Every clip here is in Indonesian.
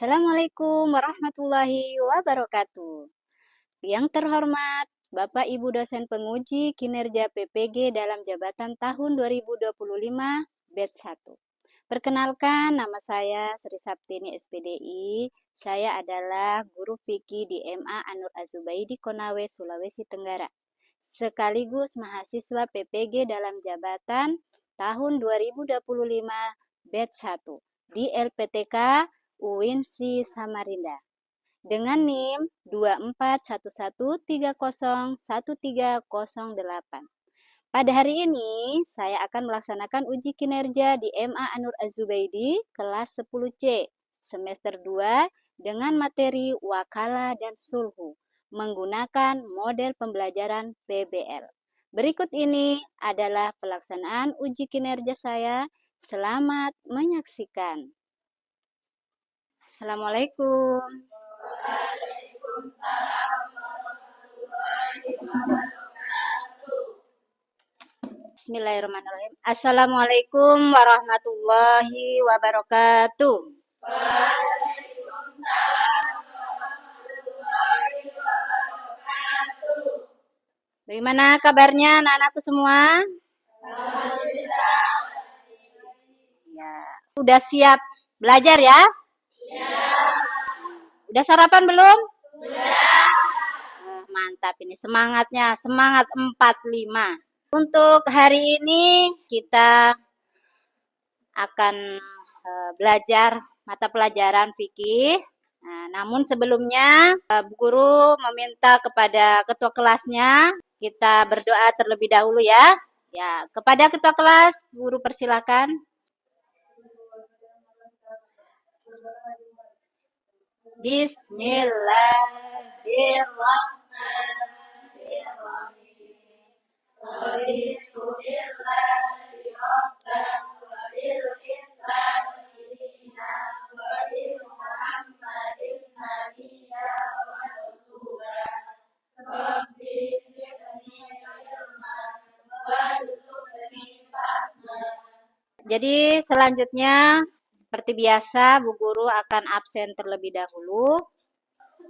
Assalamualaikum warahmatullahi wabarakatuh. Yang terhormat Bapak Ibu dosen penguji kinerja PPG dalam jabatan tahun 2025 batch 1. Perkenalkan, nama saya Sri Saptini SPDI. Saya adalah guru fikih di MA Anur Azubaidi Konawe, Sulawesi Tenggara. Sekaligus mahasiswa PPG dalam jabatan tahun 2025 batch 1 di LPTK UINSI Samarinda dengan NIM 2411301308. Pada hari ini saya akan melaksanakan uji kinerja di MA Anur Azubaidi kelas 10C semester 2 dengan materi wakalah dan sulhu menggunakan model pembelajaran PBL. Berikut ini adalah pelaksanaan uji kinerja saya. Selamat menyaksikan. Assalamualaikum. Waalaikumsalam warahmatullahi wabarakatuh. Bismillahirrahmanirrahim. Assalamualaikum warahmatullahi wabarakatuh. Waalaikumsalam warahmatullahi wabarakatuh. Bagaimana kabarnya anak-anakku semua? Alhamdulillah. Ya, udah siap belajar ya? Udah sarapan belum? Sudah. Mantap ini semangatnya, semangat 45. Untuk hari ini kita akan belajar mata pelajaran fikih. Namun sebelumnya Bu Guru meminta kepada ketua kelasnya kita berdoa terlebih dahulu ya. Ya, kepada ketua kelas Bu Guru persilakan. Bismillahirrahmanirrahim. Raditu billahi rabban wa bil islami dinan wa bi Muhammadin nabiyya wa rasulah. Rabbi zidni ilman warzuqni fahman. Jadi selanjutnya seperti biasa, Bu Guru akan absen terlebih dahulu.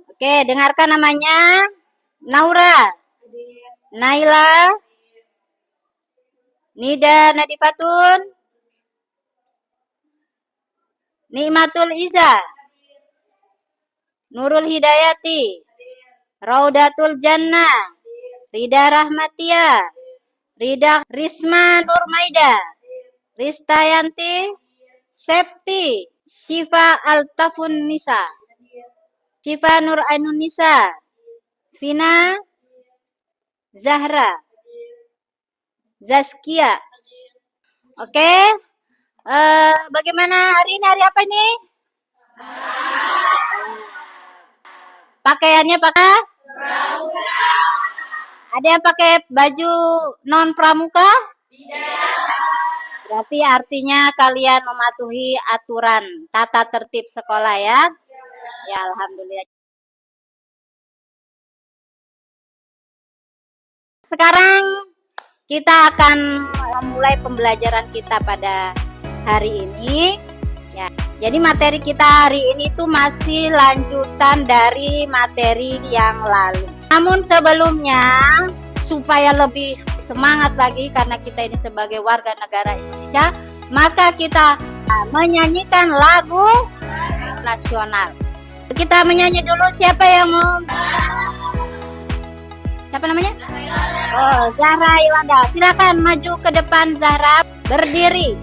Oke, dengarkan namanya. Naura, Naila, Nida Nadifatun, Nikmatul Iza, Nurul Hidayati, Raudatul Jannah, Rida Rahmatia, Rida Risma Nurmaida, Ristayanti, Septi, Syifa Altafun Nisa, Syifa Nur Ainun Nisa, Vina, Zahra, Zaskia. Oke. Bagaimana hari ini? Hari apa ini? Pakaiannya pakai? Pramuka. Ada yang pakai baju non pramuka? Tidak. Berarti artinya kalian mematuhi aturan tata tertib sekolah ya? Ya, alhamdulillah. Sekarang kita akan memulai pembelajaran kita pada hari ini. Ya, jadi materi kita hari ini tuh masih lanjutan dari materi yang lalu. Namun sebelumnya, supaya lebih semangat lagi karena kita ini sebagai warga negara Indonesia, maka kita menyanyikan lagu nasional. Kita menyanyi dulu, siapa yang mau? Siapa namanya? Oh, Zahra Iwanda. Silakan maju ke depan, Zahra. Berdiri.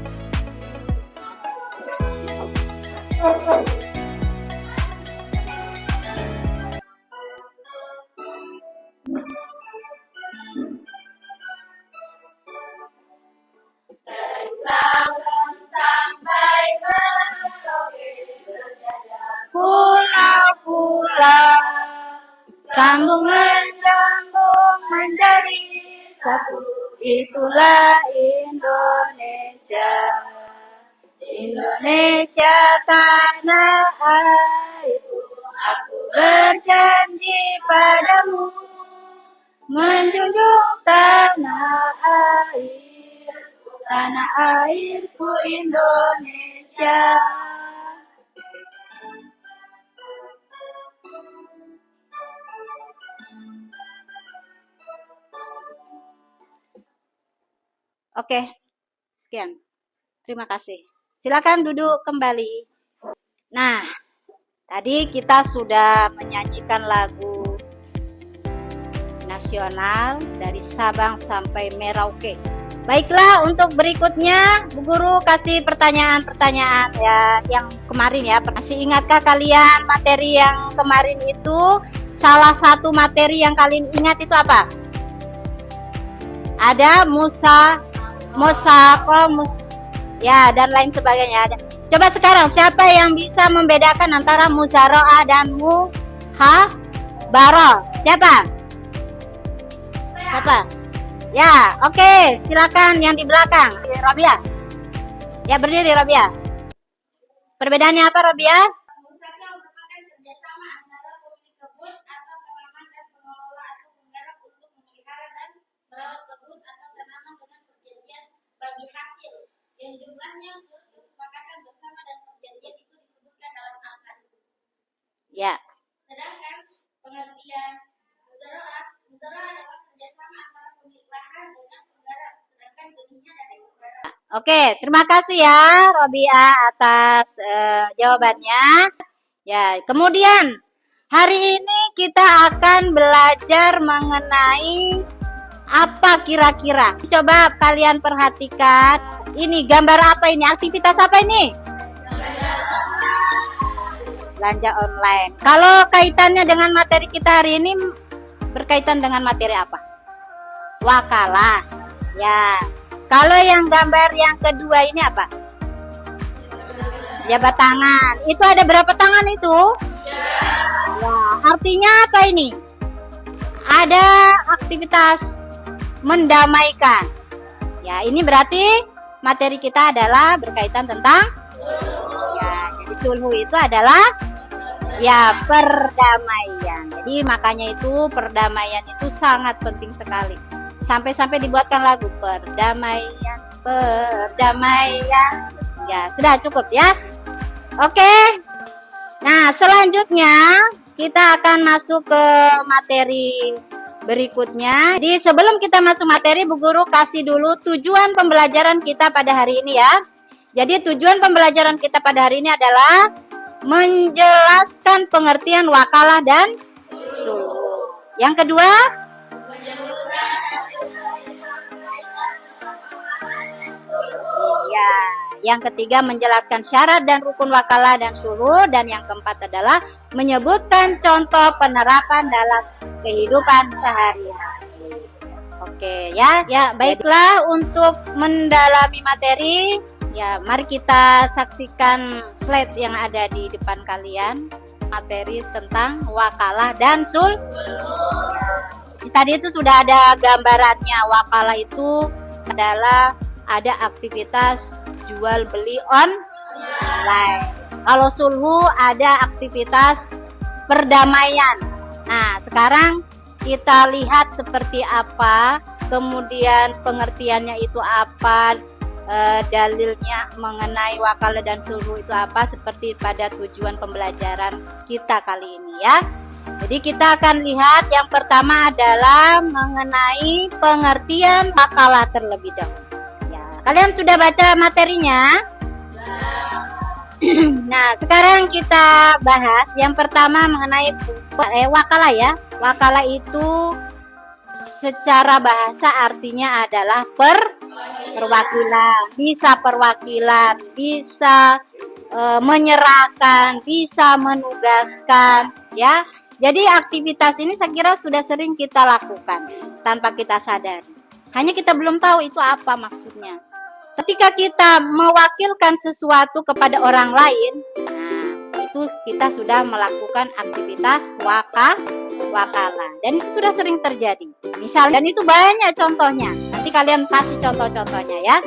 Pulau-pulau sambung menyambung menjadi satu, itulah Indonesia. Indonesia tanah airku, aku berjanji padamu menjunjung tanah airku Indonesia. Oke, sekian. Terima kasih. Silakan duduk kembali. Nah, tadi kita sudah menyanyikan lagu nasional dari Sabang sampai Merauke. Baiklah, untuk berikutnya Bu Guru kasih pertanyaan-pertanyaan ya yang kemarin ya. Masih ingatkah kalian materi yang kemarin itu? Salah satu materi yang kalian ingat itu apa? Ada ya, dan lain sebagainya. Coba sekarang siapa yang bisa membedakan antara muzaroah dan muhabarah? Siapa? Ya, oke, silakan yang di belakang. Rabia. Ya, berdiri Rabia. Perbedaannya apa Rabia? Muzaroah merupakan kerjasama antara pemilik kebun atau tanaman dan pengelola atau penggarap untuk memelihara dan merawat kebun atau tanaman dengan perjanjian bagi hasil yang jumlahnya menurut kesepakatan bersama dan perjanjian itu disebutkan dalam akad. Ya. Sedangkan pengertian muzaroah adalah kerjasama antara pemilik lahan dengan penggarap, sedangkan jenisnya dari penggarap. Oke, terima kasih ya Robia atas jawabannya. Ya, kemudian hari ini kita akan belajar mengenai apa kira-kira. Coba kalian perhatikan. Ini gambar apa ini? Aktivitas apa ini? Belanja online. Kalau kaitannya dengan materi kita hari ini berkaitan dengan materi apa? Wakalah. Ya. Kalau yang gambar yang kedua ini apa? Jabat tangan. Itu ada berapa tangan itu? Ya, artinya apa ini? Ada aktivitas mendamaikan. Ya, ini berarti materi kita adalah berkaitan tentang ya, jadi sulhu itu adalah ya perdamaian. Jadi makanya itu perdamaian itu sangat penting sekali. Sampai-sampai dibuatkan lagu perdamaian. Ya, sudah cukup ya. Oke. Nah, selanjutnya kita akan masuk ke materi berikutnya. Jadi sebelum kita masuk materi, Bu Guru kasih dulu tujuan pembelajaran kita pada hari ini ya. Jadi tujuan pembelajaran kita pada hari ini adalah menjelaskan pengertian wakalah dan sulhu. Yang kedua, ya, yang ketiga menjelaskan syarat dan rukun wakalah dan sulhu, dan yang keempat adalah menyebutkan contoh penerapan dalam kehidupan sehari-hari. Oke ya, baiklah, untuk mendalami materi, ya mari kita saksikan slide yang ada di depan kalian, materi tentang wakalah dan sulhu. Tadi itu sudah ada gambarannya. Wakalah itu adalah ada aktivitas jual beli online. Kalau sulhu ada aktivitas perdamaian. Nah, sekarang kita lihat seperti apa, kemudian pengertiannya itu apa, dalilnya mengenai wakalah dan sulhu itu apa, seperti pada tujuan pembelajaran kita kali ini ya. Jadi kita akan lihat yang pertama adalah mengenai pengertian wakalah terlebih dahulu. Kalian sudah baca materinya? Nah, sekarang kita bahas yang pertama mengenai wakalah ya. Wakalah itu secara bahasa artinya adalah perwakilan. Bisa perwakilan, bisa menyerahkan, bisa menugaskan ya. Jadi aktivitas ini saya kira sudah sering kita lakukan tanpa kita sadari. Hanya kita belum tahu itu apa maksudnya. Ketika kita mewakilkan sesuatu kepada orang lain, nah itu kita sudah melakukan aktivitas wakalah, dan itu sudah sering terjadi. Misalnya, dan itu banyak contohnya. Nanti kalian kasih contoh-contohnya ya.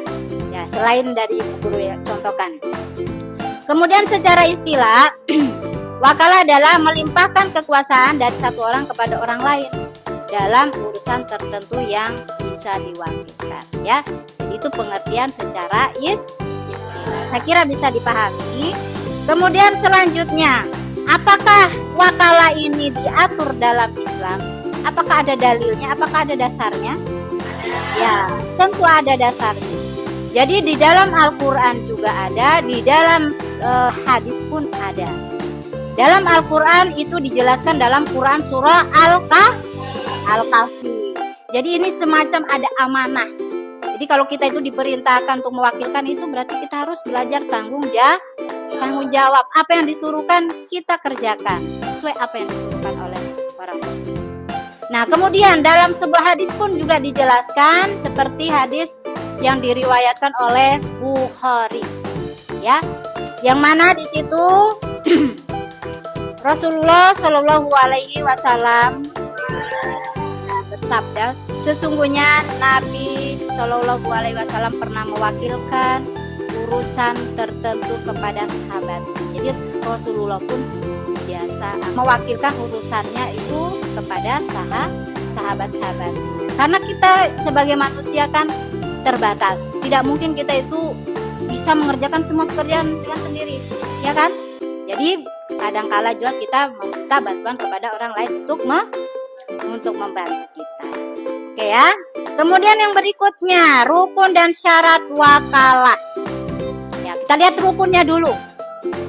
Ya, selain dari guru yang contohkan. Kemudian secara istilah, wakalah adalah melimpahkan kekuasaan dari satu orang kepada orang lain dalam urusan tertentu yang bisa diwakilkan ya. Itu pengertian secara istilah. Saya kira bisa dipahami. Kemudian selanjutnya, apakah wakalah ini diatur dalam Islam? Apakah ada dalilnya? Apakah ada dasarnya? Ya, tentu ada dasarnya. Jadi di dalam Al-Quran juga ada, di dalam hadis pun ada. Dalam Al-Quran itu dijelaskan dalam Quran surah Al-Kahfi. Jadi ini semacam ada amanah. Jadi kalau kita itu diperintahkan untuk mewakilkan itu berarti kita harus belajar tanggung jawab. Apa yang disuruhkan kita kerjakan sesuai apa yang disuruhkan oleh orang tersebut. Nah, kemudian dalam sebuah hadis pun juga dijelaskan seperti hadis yang diriwayatkan oleh Bukhari, ya, yang mana di situ Rasulullah Shallallahu Alaihi Wasallam bersabda, sesungguhnya Nabi Shallallahu Alaihi Wasallam pernah mewakilkan urusan tertentu kepada sahabat. Jadi Rasulullah pun biasa mewakilkan urusannya itu kepada sahabat-sahabat. Karena kita sebagai manusia kan terbatas, tidak mungkin kita itu bisa mengerjakan semua pekerjaan dengan sendiri, ya kan? Jadi kadangkala juga kita meminta bantuan kepada orang lain untuk membantu kita. Oke ya. Kemudian yang berikutnya, rukun dan syarat wakalah. Ya, kita lihat rukunnya dulu.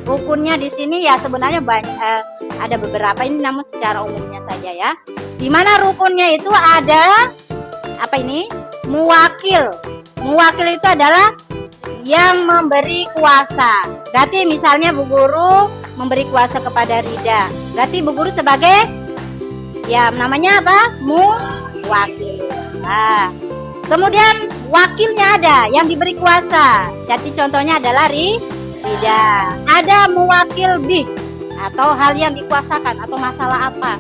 Rukunnya di sini ya sebenarnya banyak, ada beberapa, ini namun secara umumnya saja ya. Di mana rukunnya itu ada apa ini? Muwakil. Muwakil itu adalah yang memberi kuasa. Berarti misalnya Bu Guru memberi kuasa kepada Rida. Berarti Bu Guru sebagai ya namanya apa? Muwakil. Nah, kemudian wakilnya ada yang diberi kuasa. Jadi contohnya adalah Rida. Ada muwakil bih atau hal yang dikuasakan atau masalah apa?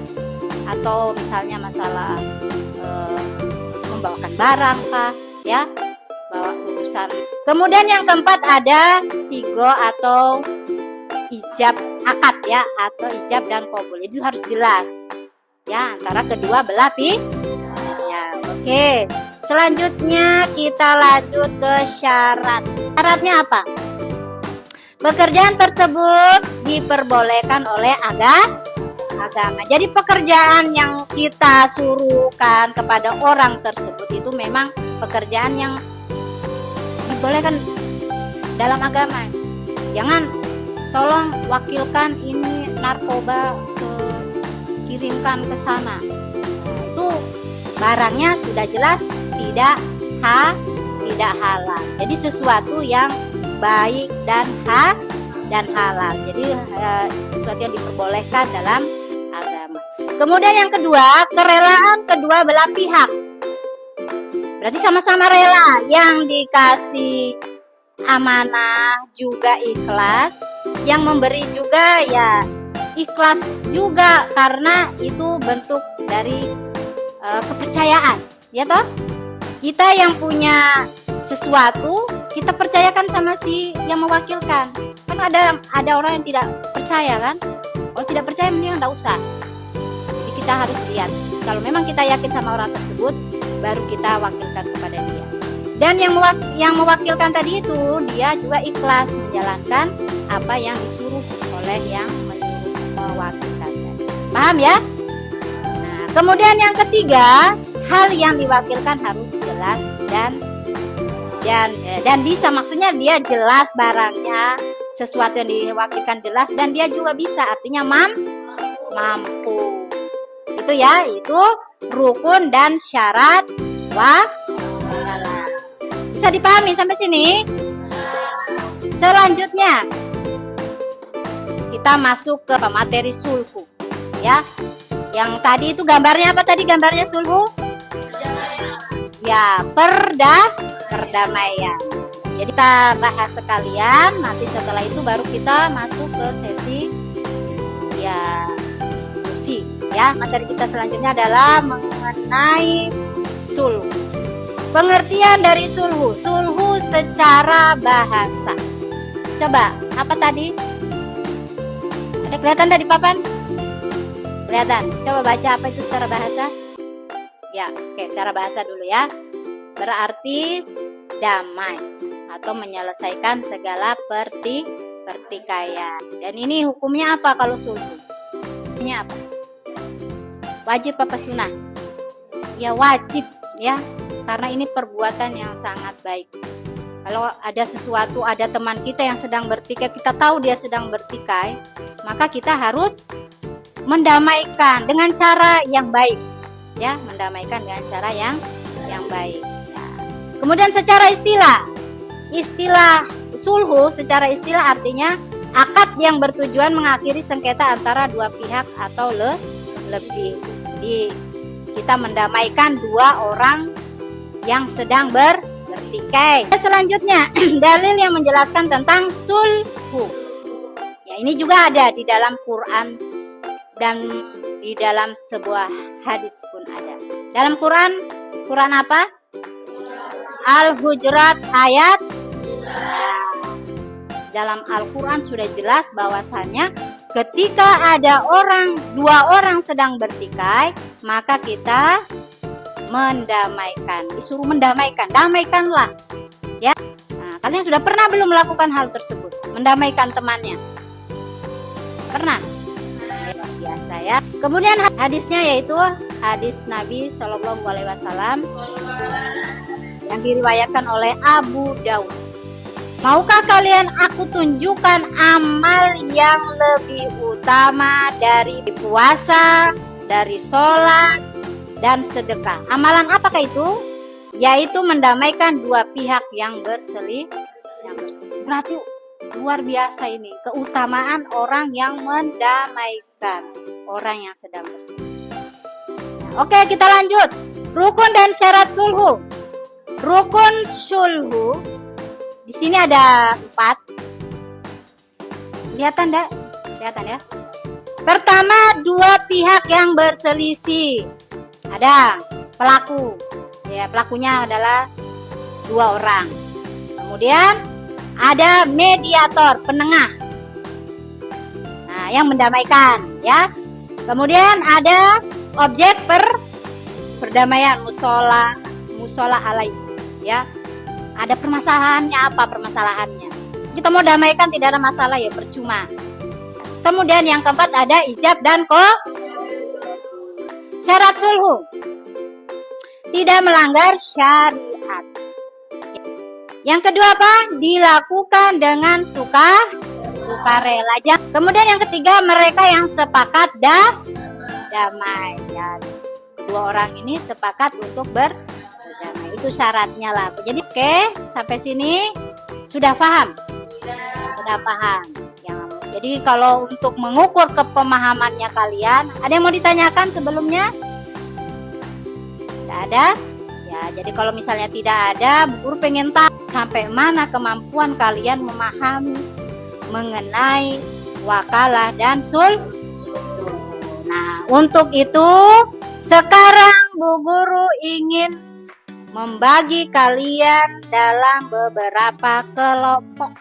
Atau misalnya masalah membawakan barang kah, ya, bawa urusan. Kemudian yang keempat ada sigo atau ijab akad, ya, atau ijab dan qabul. Itu harus jelas, ya, antara kedua belah pihak. Ya, oke. Selanjutnya kita lanjut ke syarat. Syaratnya apa? Pekerjaan tersebut diperbolehkan oleh agama. Jadi pekerjaan yang kita suruhkan kepada orang tersebut itu memang pekerjaan yang dibolehkan dalam agama. Jangan tolong wakilkan ini narkoba kirimkan ke sana. Nah, itu barangnya sudah jelas tidak halal. Jadi sesuatu yang baik dan halal. Jadi sesuatu yang diperbolehkan dalam agama. Kemudian yang kedua, kerelaan kedua belah pihak. Berarti sama-sama rela, yang dikasih amanah juga ikhlas, yang memberi juga ya ikhlas juga, karena itu bentuk dari kepercayaan, ya toh? Kita yang punya sesuatu kita percayakan sama si yang mewakilkan. Kan ada orang yang tidak percaya kan? Kalau tidak percaya mending enggak usah. Jadi kita harus lihat. Kalau memang kita yakin sama orang tersebut, baru kita wakilkan kepada dia. Dan yang mewakilkan tadi itu dia juga ikhlas menjalankan apa yang disuruh oleh yang mewakilkan tadi. Paham ya? Nah, kemudian yang ketiga, hal yang diwakilkan harus jelas dan bisa, maksudnya dia jelas barangnya, sesuatu yang diwakilkan jelas dan dia juga bisa, artinya mampu. Itu ya, itu rukun dan syarat wakalah. Bisa dipahami sampai sini? Selanjutnya kita masuk ke materi sulhu, ya. Yang tadi itu gambarnya apa tadi, gambarnya sulhu? Ya, perdamaian. Jadi kita bahas sekalian, nanti setelah itu baru kita masuk ke sesi ya diskusi. Ya, materi kita selanjutnya adalah mengenai sulhu. Pengertian dari sulhu. Sulhu secara bahasa. Coba, apa tadi? Ada kelihatan dari papan? Kelihatan. Coba baca apa itu secara bahasa. Ya, oke, secara bahasa dulu ya. Berarti damai atau menyelesaikan segala pertikaian. Dan ini hukumnya apa kalau sulhu? Hukumnya apa? Wajib apa sunnah? Ya wajib, ya. karena ini perbuatan yang sangat baik. Kalau ada sesuatu, ada teman kita yang sedang bertikai, kita tahu dia sedang bertikai, maka kita harus mendamaikan dengan cara yang baik, ya, mendamaikan dengan cara yang baik. Ya. Kemudian secara istilah sulhu secara istilah artinya akad yang bertujuan mengakhiri sengketa antara dua pihak atau lebih. Jadi kita mendamaikan dua orang yang sedang bertikai. Selanjutnya dalil yang menjelaskan tentang sulhu. Ya, ini juga ada di dalam Quran dan di dalam sebuah hadis pun ada. Dalam Quran apa? Al-Hujurat ayat. Dalam Al-Quran sudah jelas bahwasannya ketika ada dua orang sedang bertikai, maka kita mendamaikan, disuruh mendamaikan, damaikanlah, ya. Nah, kalian sudah pernah belum melakukan hal tersebut, mendamaikan temannya? Pernah? Luar biasa ya. Kemudian hadisnya yaitu hadis Nabi Shallallahu Alaihi Wasallam yang diriwayatkan oleh Abu Daud. Maukah kalian aku tunjukkan amal yang lebih utama dari puasa, dari sholat, dan sedekah? Amalan apakah itu? Yaitu mendamaikan dua pihak yang berselisih. Berarti luar biasa ini keutamaan orang yang mendamaikan orang yang sedang berselisih. Oke, kita lanjut. Rukun dan syarat sulhu. Rukun sulhu di sini ada 4. Kelihatan ya. Pertama, dua pihak yang berselisih. Ada pelaku. Ya, pelakunya adalah 2 orang. Kemudian ada mediator, penengah. Nah, yang mendamaikan, ya. Kemudian ada objek perdamaian, musola alaihi, ya. Ada permasalahannya, apa permasalahannya? Kita mau damaikan tidak ada masalah ya, percuma. Kemudian yang keempat ada ijab dan syarat sulhu. Tidak melanggar syariat. Yang kedua apa? Dilakukan dengan sukarela. Kemudian yang ketiga mereka yang sepakat damai. Ya, 2 orang ini sepakat untuk berdamai. Itu syaratnya lah. Jadi oke, sampai sini sudah paham? Sudah paham. Jadi kalau untuk mengukur kepemahamannya kalian, ada yang mau ditanyakan sebelumnya? Tidak ada? Ya, jadi kalau misalnya tidak ada, Bu Guru pengen tahu sampai mana kemampuan kalian memahami mengenai wakalah dan sulhu. Nah, untuk itu sekarang Bu Guru ingin membagi kalian dalam beberapa kelompok.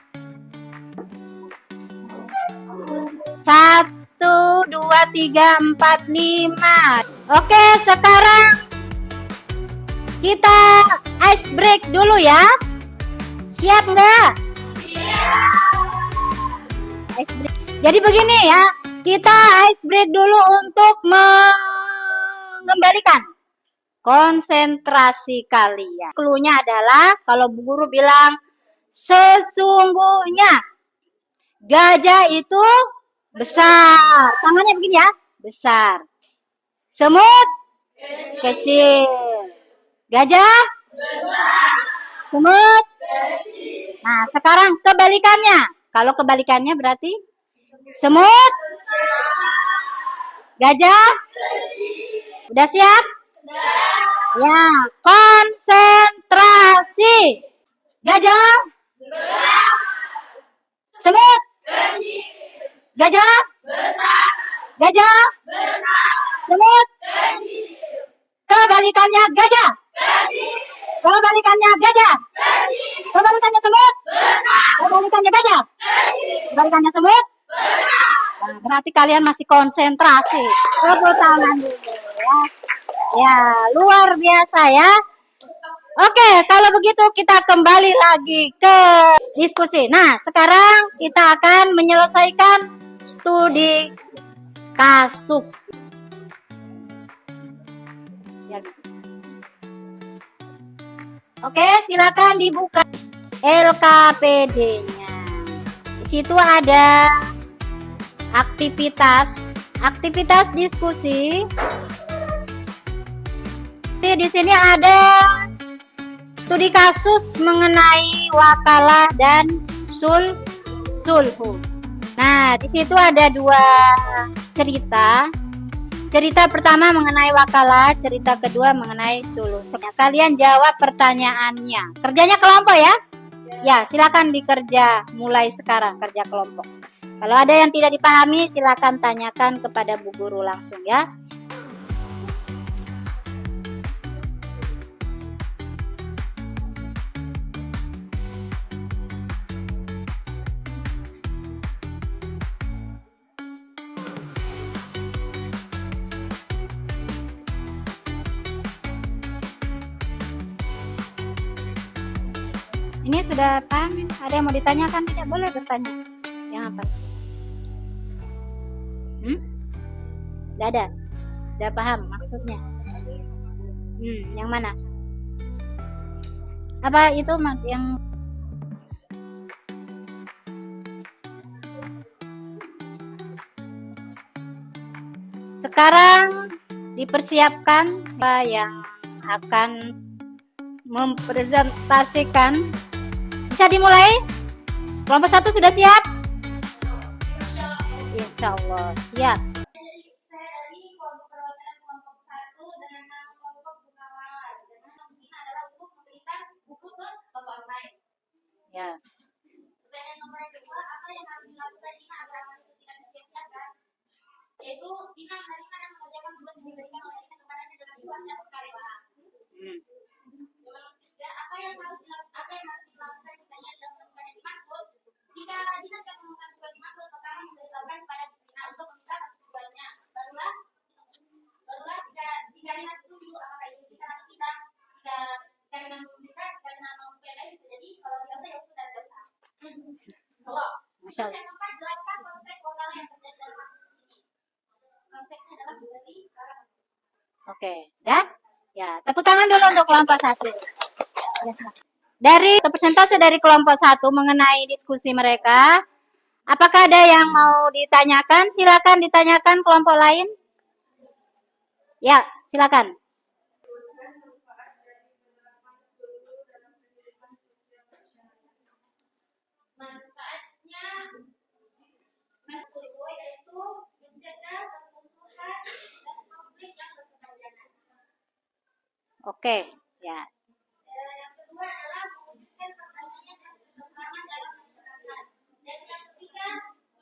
1, 2, 3, 4, 5. Oke, sekarang kita ice break dulu ya. Siap nggak? Siap. Ice break. Jadi begini ya, kita ice break dulu untuk mengembalikan konsentrasi kalian. Cluenya adalah kalau Bu Guru bilang sesungguhnya gajah itu besar. Tangannya begini ya, besar. Semut kecil. Gajah besar. Semut kecil. Nah, sekarang kebalikannya. Kalau kebalikannya berarti semut gajah kecil. Udah siap? Ya, konsentrasi. Gajah besar. Semut kecil. Gajah besar. Gajah besar. Semut kecil. Kebalikannya gajah kecil. Kebalikannya gajah kecil. Kebalikannya semut besar. Kebalikannya gajah kecil. Kebalikannya semut besar. Nah, berarti kalian masih konsentrasi. Tepuk tangan dulu ya. Ya, luar biasa ya. Oke, kalau begitu kita kembali lagi ke diskusi. Nah, sekarang kita akan menyelesaikan studi kasus. Ya. Oke, silakan dibuka LKPD-nya. Di situ ada aktivitas diskusi. Di sini ada studi kasus mengenai wakalah dan sulhu. Nah, di situ ada dua cerita. Cerita pertama mengenai wakalah, cerita kedua mengenai sulhu. Kalian jawab pertanyaannya. Kerjanya kelompok ya? Ya, silakan dikerja mulai sekarang, kerja kelompok. Kalau ada yang tidak dipahami, silakan tanyakan kepada Bu Guru langsung ya. Ini sudah paham? Ada yang mau ditanyakan? Tidak boleh bertanya. Yang apa? Tidak ada. Sudah paham maksudnya? Yang mana? Apa itu yang sekarang dipersiapkan apa yang akan mempresentasikan. Bisa dimulai? Kelompok 1 sudah siap? Insya Allah siap. Saya dari kelompok perwakilan kelompok 1 dengan nama kelompok Bukawala. Dan nama adalah untuk memberikan buku ke kelompok lain. Ya. Pertanyaan nomor 2, apa yang harus dilakukan Tina agar amal itu tidak disia-siakan? Yaitu Tina menerima dan mengerjakan tugas yang diberikan oleh Tina kepadanya dengan ikhlas dan sukarela. Apa yang harus dilakukan Tina dalam melakukan yang dimaksud? Jika Tina tidak menemukan tugas dimaksud, pertama memberitahukan kepada Tina untuk meminta tugasnya. Barulah jika Tina setuju apakah itu bisa atau tidak. Jika Tina meminta, jika Tina mau pilih bisa jadi. Kalau tidak ya sudah tidak usah. Masya Allah. Yang keempat, jelaskan konsep vokal yang terjadi dalam kasus ini. Konsepnya adalah menjadi barang. Oke, sudah? Ya, tepuk tangan dulu untuk kelompok 1. Dari persentase dari kelompok 1 mengenai diskusi mereka, apakah ada yang mau ditanyakan? Silakan ditanyakan kelompok lain. Ya, silakan. Manfaatnya sulhu yaitu mencegah permusuhan dan konflik yang berkepanjangan. Oke, ya. Yang kedua adalah mewujudkan perdamaian dan kesetaraan dalam masyarakat. Dan yang ketiga,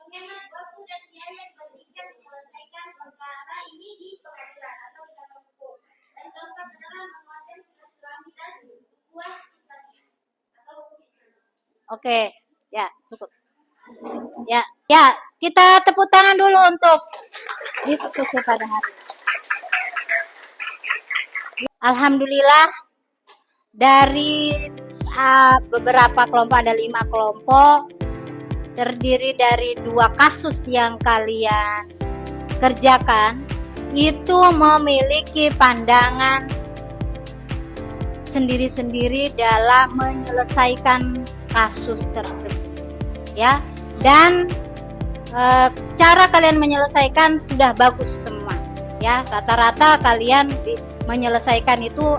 menghemat waktu dan biaya dibandingkan menyelesaikan perkara ini di pengadilan atau di kantor hukum. Dan keempat adalah menguatkan silaturahmi dan ukhuwah Islamiyah atau hukum Islam. Oke, ya cukup. Ya, kita tepuk tangan dulu untuk diskusi pada hari ini. Alhamdulillah dari beberapa kelompok, ada 5 kelompok, terdiri dari 2 kasus yang kalian kerjakan, itu memiliki pandangan sendiri-sendiri dalam menyelesaikan kasus tersebut, ya. Dan cara kalian menyelesaikan sudah bagus semua, ya. Rata-rata kalian menyelesaikan itu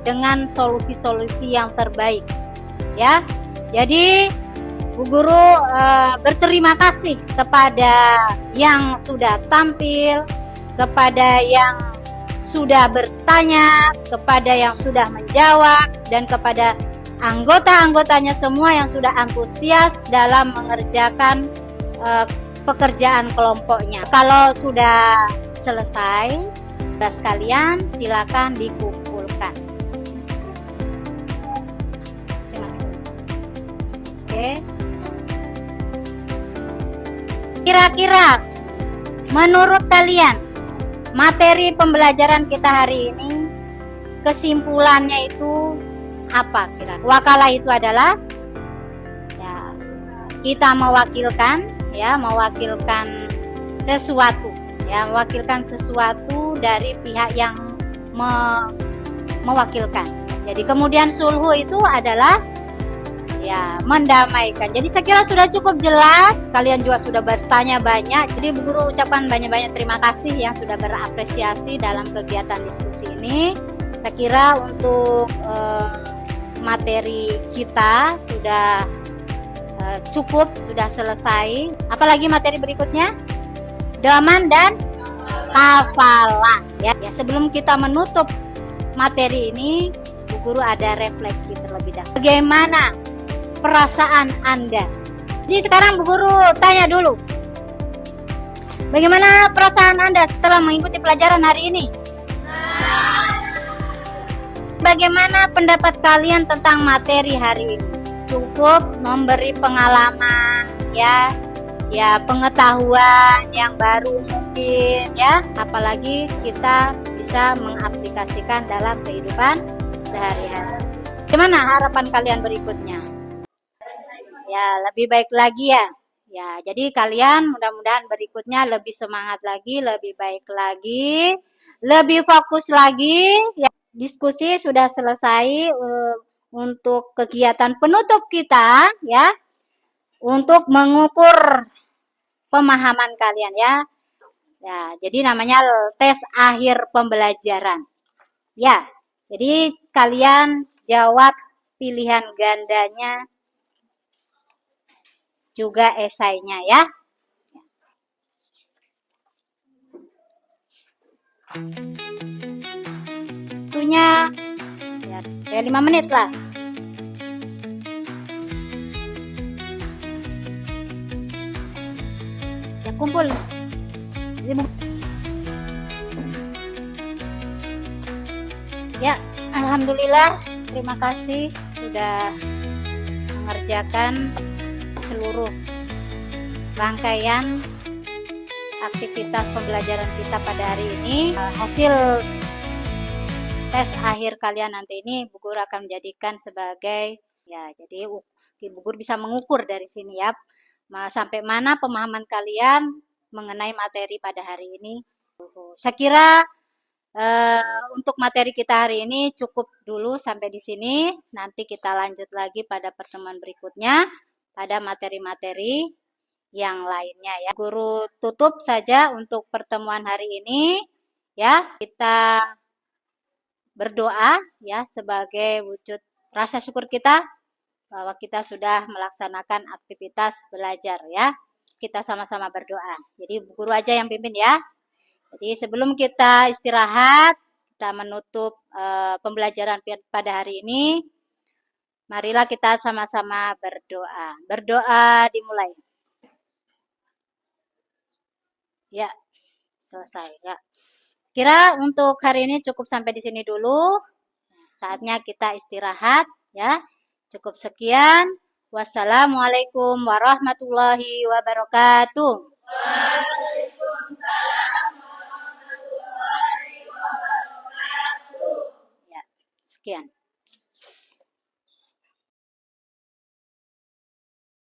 dengan solusi-solusi yang terbaik, ya. Jadi Bu Guru berterima kasih kepada yang sudah tampil, kepada yang sudah bertanya, kepada yang sudah menjawab, dan kepada anggota-anggotanya semua yang sudah antusias dalam mengerjakan pekerjaan kelompoknya. Kalau sudah selesai tugas kalian, silakan dikumpulkan. Oke. Kira-kira menurut kalian materi pembelajaran kita hari ini kesimpulannya itu apa kira? Wakalah itu adalah ya, kita mewakilkan sesuatu, ya, mewakilkan sesuatu dari pihak yang mewakilkan. Jadi kemudian sulhu itu adalah ya mendamaikan. Jadi saya kira sudah cukup jelas. Kalian juga sudah bertanya banyak. Jadi Bu Guru ucapkan banyak-banyak terima kasih yang sudah berapresiasi dalam kegiatan diskusi ini. Saya kira untuk materi kita sudah cukup, sudah selesai. Apalagi materi berikutnya? Daman dan kafalah. Ya, sebelum kita menutup materi ini, Bu Guru ada refleksi terlebih dahulu. Bagaimana perasaan Anda? Jadi sekarang Bu Guru tanya dulu. Bagaimana perasaan Anda setelah mengikuti pelajaran hari ini? Bagaimana pendapat kalian tentang materi hari ini? Cukup memberi pengalaman, ya pengetahuan yang baru mungkin, ya. Apalagi kita bisa mengaplikasikan dalam kehidupan sehari-hari. Gimana harapan kalian berikutnya? Ya, lebih baik lagi ya. Ya, jadi kalian mudah-mudahan berikutnya lebih semangat lagi, lebih baik lagi, lebih fokus lagi. Ya, diskusi sudah selesai untuk kegiatan penutup kita, ya, untuk mengukur pemahaman kalian, ya. Ya, jadi namanya tes akhir pembelajaran. Ya, jadi kalian jawab pilihan gandanya juga esainya, ya. Waktunya ya 5 menit lah. Ya, kumpul. Ya, alhamdulillah, terima kasih sudah mengerjakan seluruh rangkaian aktivitas pembelajaran kita pada hari ini. Hasil tes akhir kalian nanti ini Bu Guru akan menjadikan sebagai, ya, jadi Bu Guru bisa mengukur dari sini, ya, sampai mana pemahaman kalian mengenai materi pada hari ini. Saya kira untuk materi kita hari ini cukup dulu sampai di sini. Nanti kita lanjut lagi pada pertemuan berikutnya pada materi-materi yang lainnya, ya. Guru tutup saja untuk pertemuan hari ini, ya. Kita berdoa, ya, sebagai wujud rasa syukur kita bahwa kita sudah melaksanakan aktivitas belajar, ya. Kita sama-sama berdoa. Jadi Bu Guru aja yang pimpin, ya. Jadi sebelum kita istirahat, kita menutup pembelajaran pada hari ini, marilah kita sama-sama berdoa. Berdoa dimulai. Ya, selesai, ya. Kira untuk hari ini cukup sampai di sini dulu. Saatnya kita istirahat, ya. Cukup sekian. Wassalamualaikum warahmatullahi wabarakatuh. Ya, sekian.